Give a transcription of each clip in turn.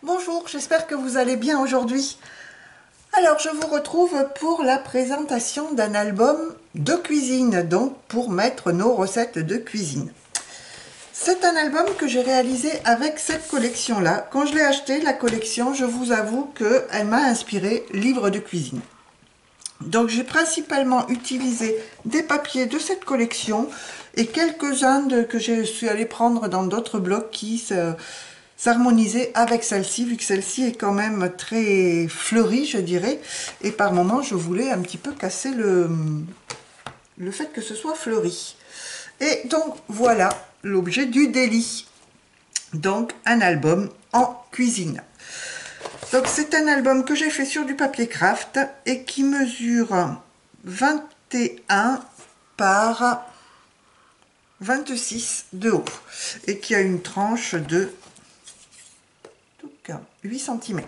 Bonjour, j'espère que vous allez bien aujourd'hui. Alors, je vous retrouve pour la présentation d'un album de cuisine, donc pour mettre nos recettes de cuisine. C'est un album que j'ai réalisé avec cette collection-là. Quand je l'ai acheté, la collection, je vous avoue qu'elle m'a inspiré livre de cuisine. Donc, j'ai principalement utilisé des papiers de cette collection et quelques-uns que je suis allée prendre dans d'autres blogs qui s'harmoniser avec celle-ci, vu que celle-ci est quand même très fleurie, je dirais. Et par moments, je voulais un petit peu casser le fait que ce soit fleuri. Et donc, voilà l'objet du délit. Donc, un album en cuisine. Donc, c'est un album que j'ai fait sur du papier craft et qui mesure 21 par 26 de haut. Et qui a une tranche de 8 cm.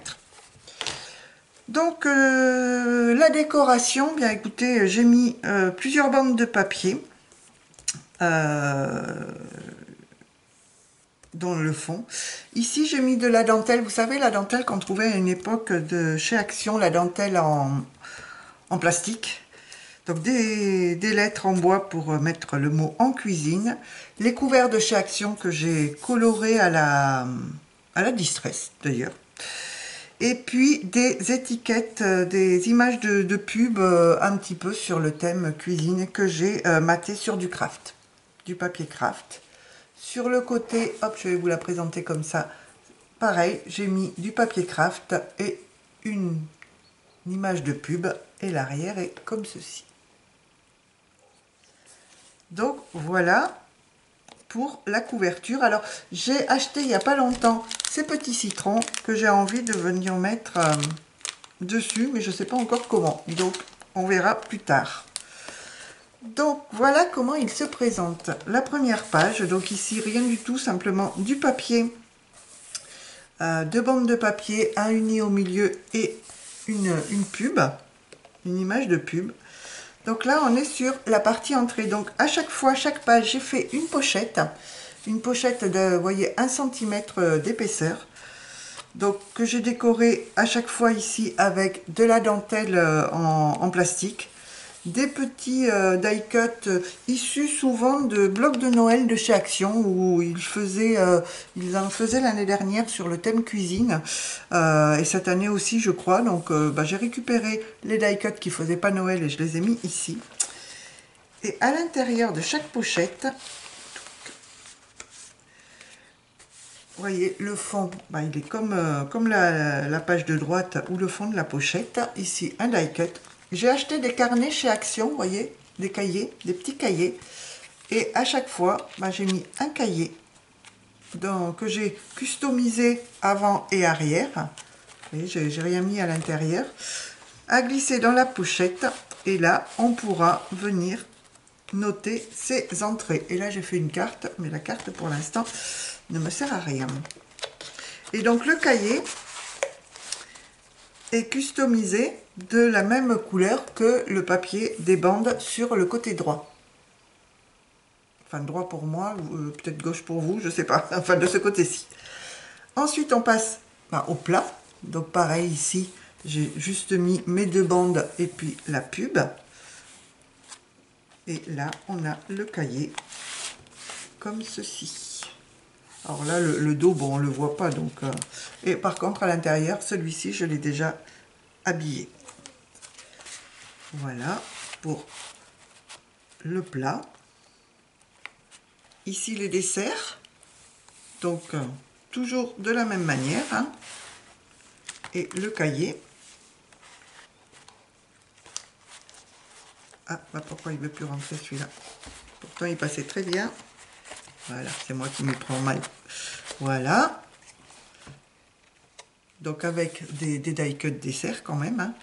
Donc la décoration, bien écoutez, j'ai mis plusieurs bandes de papier dans le fond. Ici j'ai mis de la dentelle, vous savez la dentelle qu'on trouvait à une époque de chez Action, la dentelle en plastique. Donc des lettres en bois pour mettre le mot en cuisine. Les couverts de chez Action que j'ai colorés à la Distress d'ailleurs. Et puis des étiquettes, des images de pub un petit peu sur le thème cuisine que j'ai maté sur du craft, du papier craft. Sur le côté, hop, je vais vous la présenter comme ça. Pareil, j'ai mis du papier craft et une image de pub et l'arrière est comme ceci. Donc voilà pour la couverture. Alors j'ai acheté il n'y a pas longtemps ces petits citrons que j'ai envie de venir mettre dessus, mais je ne sais pas encore comment, donc on verra plus tard. Donc voilà comment il se présente. La première page, donc ici rien du tout, simplement du papier, deux bandes de papier, un uni au milieu et une pub, une image de pub. Donc là, on est sur la partie entrée. Donc à chaque fois, chaque page, j'ai fait une pochette de, vous voyez, 1 cm d'épaisseur. Donc que j'ai décoré à chaque fois ici avec de la dentelle en plastique. Des petits die cut issus souvent de blocs de Noël de chez Action où ils en faisaient l'année dernière sur le thème cuisine et cette année aussi je crois. Donc j'ai récupéré les die cut qui ne faisaient pas Noël et je les ai mis ici. Et à l'intérieur de chaque pochette, vous voyez le fond, il est comme la page de droite ou le fond de la pochette. Ici un die cut. J'ai acheté des carnets chez Action, vous voyez, des cahiers, des petits cahiers. Et à chaque fois, j'ai mis un cahier que j'ai customisé avant et arrière. Vous voyez, j'ai rien mis à l'intérieur. À glisser dans la pochette. Et là, on pourra venir noter ses entrées. Et là, j'ai fait une carte, mais la carte, pour l'instant, ne me sert à rien. Et donc, le cahier est customisé de la même couleur que le papier des bandes sur le côté droit. Enfin, droit pour moi, peut-être gauche pour vous, je sais pas. Enfin, de ce côté-ci. Ensuite, on passe au plat. Donc, pareil, ici, j'ai juste mis mes deux bandes et puis la pub. Et là, on a le cahier comme ceci. Alors là, le dos, bon, on ne le voit pas. Donc, et par contre, à l'intérieur, celui-ci, je l'ai déjà habillé. Voilà pour le plat. Ici, les desserts. Donc, toujours de la même manière. Hein. Et le cahier. Ah, pourquoi il ne veut plus rentrer celui-là? Pourtant, il passait très bien. Voilà, c'est moi qui me prends mal. Voilà. Donc, avec des die cut dessert quand même. Hein.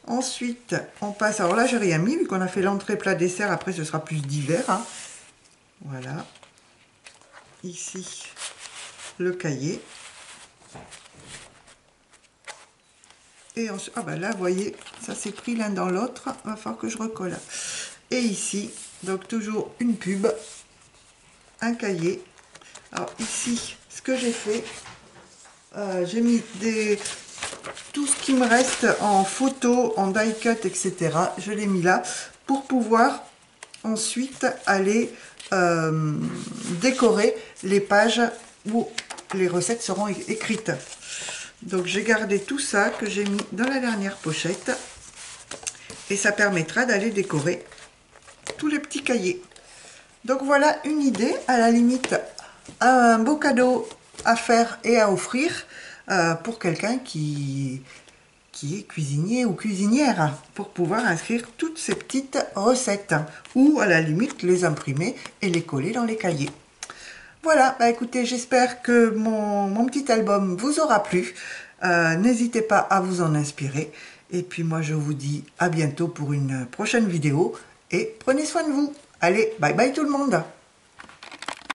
Ensuite, on passe... Alors là, j'ai rien mis, vu qu'on a fait l'entrée plat dessert. Après, ce sera plus divers. Hein. Voilà. Ici, le cahier. Et ensuite, là, vous voyez, ça s'est pris l'un dans l'autre. Il va falloir que je recolle. Et ici, donc toujours une pub, un cahier. Alors ici, ce que j'ai fait, J'ai mis tout ce qui me reste en photo, en die cut, etc. Je l'ai mis là pour pouvoir ensuite aller décorer les pages où les recettes seront écrites. Donc j'ai gardé tout ça que j'ai mis dans la dernière pochette et ça permettra d'aller décorer tous les petits cahiers. Donc voilà une idée, à la limite un beau cadeau à faire et à offrir pour quelqu'un qui est cuisinier ou cuisinière, pour pouvoir inscrire toutes ces petites recettes ou à la limite les imprimer et les coller dans les cahiers. Voilà, bah écoutez, j'espère que mon petit album vous aura plu. N'hésitez pas à vous en inspirer. Et puis moi, je vous dis à bientôt pour une prochaine vidéo. Et prenez soin de vous. Allez, bye bye tout le monde.